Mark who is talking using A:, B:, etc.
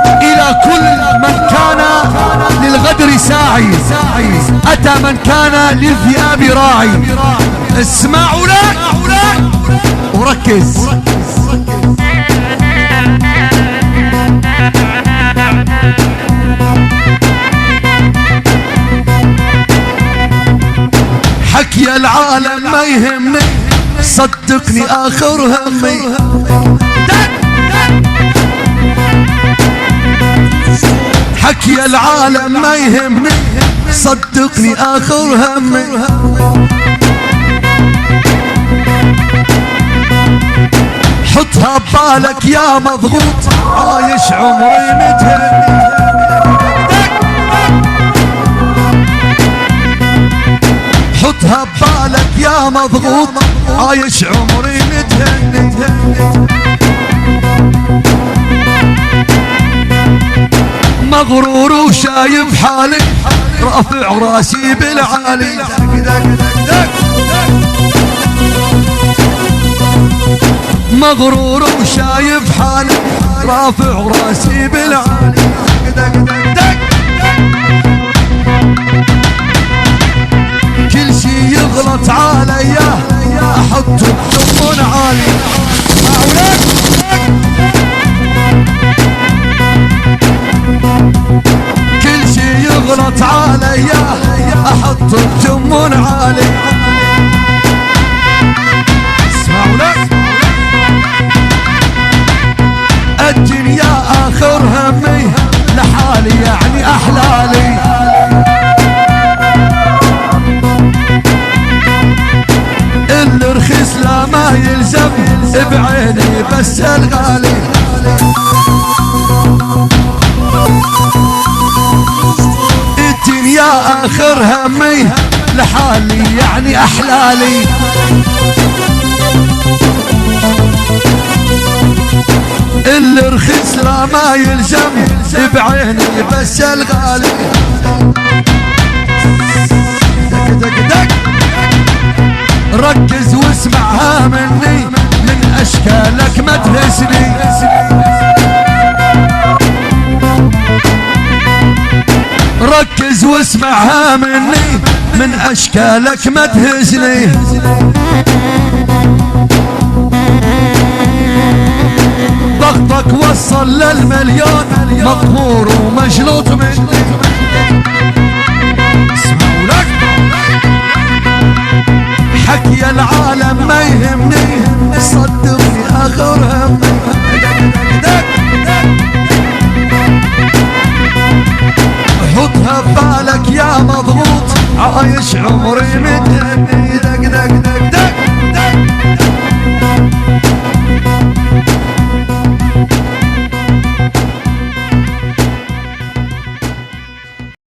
A: إلى كل من كان للغدر ساعي، أتى من كان للذئاب راعي. اسمعوا لك وركز. حكي العالم ما يهمني، صدقني آخر همي. حكي العالم ما يهمني، صدقني آخر همي. حطها ببالك يا مضغوط، عايش عمري متهني. حطها ببالك يا مضغوط، عايش عمري متهني. مغرور وشايف حالي، رافع راسي بالعالي. مغرور وشايف حالي، رافع راسي بالعالي. كل شي يغلط عليا احطه بجمون عالي. كل شي يغلط عليا احطه بجمون عالي. اسمعوا لك الدنيا اخر همي، لحالي يعني احلالي. اللي رخيص لا ما يلزم، بعيني بس الغالي. الدنيا اخر همي، لحالي يعني احلالي. اللي رخيص لا ما يلزم، بعيني بس الغالي. دق دق دق ركز واسمعها مني، من اشكالك ما تهزني. ركز واسمعها مني، من اشكالك ما تهزني. ضغطك وصل للمليون، مقهور ومجلوط مني. اسمعوا لك حكي العالم ما يهمني، صدقني اخر همي. حطها ببالك يا مضغوط، عايش عمري متهني. دق دق دق